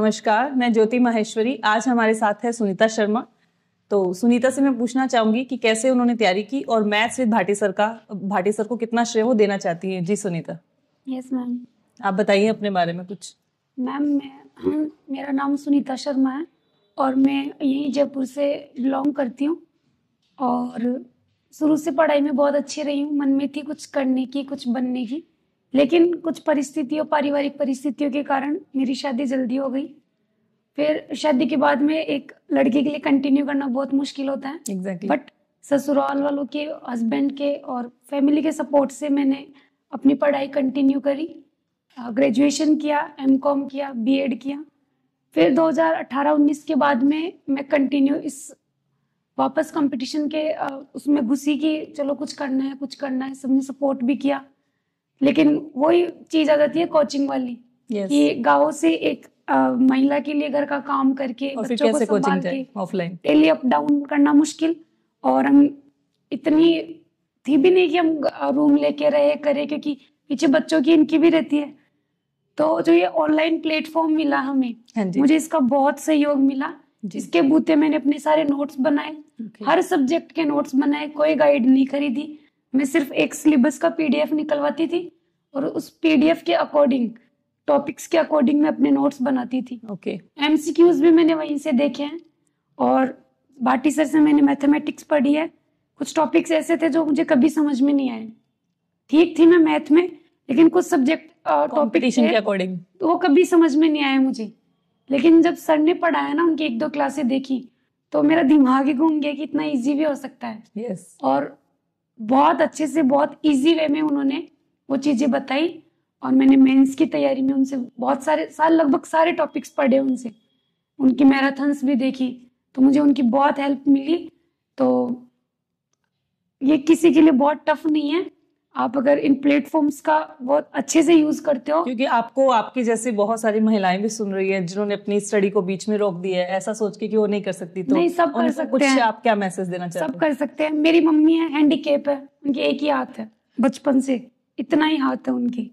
नमस्कार, मैं ज्योति माहेश्वरी। आज हमारे साथ है सुनीता शर्मा। तो सुनीता से मैं पूछना चाहूंगी कि कैसे उन्होंने तैयारी की और मैथ्स विद भाटी सर को कितना श्रेय वो देना चाहती है। जी सुनीता। Yes ma'am. आप बताइए अपने बारे में कुछ। मैम मेरा नाम सुनीता शर्मा है और मैं यहीं जयपुर से बिलोंग करती हूँ और शुरू से पढ़ाई में बहुत अच्छी रही हूँ। मन में थी कुछ करने की, कुछ बनने की, लेकिन कुछ परिस्थितियों, पारिवारिक परिस्थितियों के कारण मेरी शादी जल्दी हो गई। फिर शादी के बाद में एक लड़के के लिए कंटिन्यू करना बहुत मुश्किल होता है। Exactly. बट ससुराल वालों के, हस्बैंड के और फैमिली के सपोर्ट से मैंने अपनी पढ़ाई कंटिन्यू करी। ग्रेजुएशन किया, एमकॉम किया, बीएड किया। फिर 2018-19 के बाद में मैं कंटिन्यू इस वापस कंपटीशन के उसमें घुसी कि चलो कुछ करना है। सबने सपोर्ट भी किया, लेकिन वही चीज़ आ जाती है कोचिंग वाली। yes. कि गाँव से एक महिला के लिए घर का काम करके बच्चों को संभाल के ऑफलाइन डेली अप डाउन करना मुश्किल। और हम इतनी थी भी नहीं कि हम रूम लेके रहे करें, क्योंकि पीछे बच्चों की इनकी भी रहती है। तो जो ये ऑनलाइन प्लेटफॉर्म मिला हमें, मुझे इसका बहुत सहयोग मिला। जिसके बूते मैंने अपने सारे नोट्स बनाए, हर सब्जेक्ट के नोट्स बनाए, कोई गाइड नहीं खरीदी। मैं सिर्फ एक सिलेबस का पीडीएफ निकलवाती थी और उस पीडीएफ के अकॉर्डिंग, टॉपिक्स के अकॉर्डिंग मैं अपने नोट्स बनाती थी। एमसीक्यूज भी मैंने वहीं से देखे हैं और भाटी सर से मैंने मैथमेटिक्स पढ़ी है। कुछ टॉपिक्स ऐसे थे जो मुझे कभी समझ में नहीं आए। ठीक थी मैं मैथ में, लेकिन कुछ सब्जेक्ट टॉपिक के अकॉर्डिंग तो वो कभी समझ में नहीं आए मुझे। लेकिन जब सर ने पढ़ाया ना, उनकी 1-2 क्लासें देखी तो मेरा दिमाग ही घूम गया कि इतना इजी भी हो सकता है। yes. और बहुत अच्छे से, बहुत इजी वे में उन्होंने वो चीज़ें बताई और मैंने मेंस की तैयारी में उनसे बहुत सारे साल, लगभग सारे टॉपिक्स पढ़े उनसे। उनकी मैराथन्स भी देखी तो मुझे उनकी बहुत हेल्प मिली। तो ये किसी के लिए बहुत टफ नहीं है, आप अगर इन प्लेटफॉर्म्स का बहुत अच्छे से यूज करते हो। क्योंकि आपको, आपकी जैसी बहुत सारी महिलाएं भी सुन रही है जिन्होंने अपनी स्टडी को बीच में रोक दिया है, ऐसा सोच के कि वो नहीं कर सकती। तो नहीं, सब कर सकते हैं। आप क्या मैसेज देना चाहते हैं? सब कर सकते हैं। मेरी मम्मी है, हैंडीकैप है, उनके एक ही हाथ है, बचपन से इतना ही हाथ है उनकी।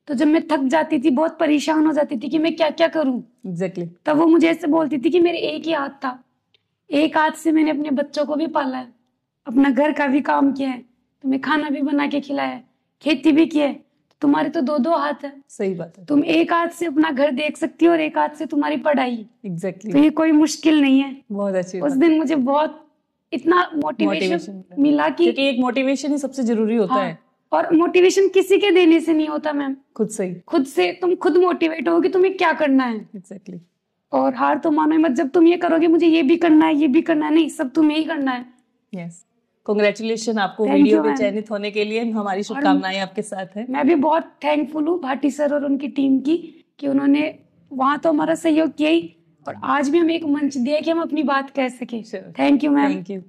तो जब मैं थक जाती थी, बहुत परेशान हो जाती थी कि मैं क्या क्या करूं, एग्जैक्टली, तब वो मुझे ऐसे बोलती थी कि मेरे एक ही हाथ था, एक हाथ से मैंने अपने बच्चों को भी पाला है, अपना घर का भी काम किया है, तुम्हें खाना भी बना के खिलाया है, खेती भी की है। तुम्हारे तो 2-2 हाथ है। सही बात है। तुम एक हाथ से अपना घर देख सकती हो और एक हाथ से तुम्हारी पढ़ाई। एग्जैक्टली। तो ये कोई मुश्किल नहीं है। बहुत अच्छी। उस दिन मुझे बहुत इतना मोटिवेशन मिला कि क्योंकि एक मोटिवेशन ही सबसे जरूरी होता है। और मोटिवेशन किसी के देने से नहीं होता मैम, खुद से तुम खुद मोटिवेट होगी तुम्हें क्या करना है। एग्जैक्टली। और हार तो मानो मत, जब तुम ये करोगे मुझे ये भी करना है, ये भी करना है, नहीं, सब तुम्हें ही करना है। यस, कांग्रेचुलेशन आपको वीडियो में चयनित होने के लिए। हमारी शुभकामनाएं आपके साथ है। मैं भी बहुत थैंकफुल हूँ भाटी सर और उनकी टीम की कि उन्होंने वहां तो हमारा सहयोग किया ही, और आज भी हमें एक मंच दिया कि हम अपनी बात कह सके। Thank you ma'am. Thank you.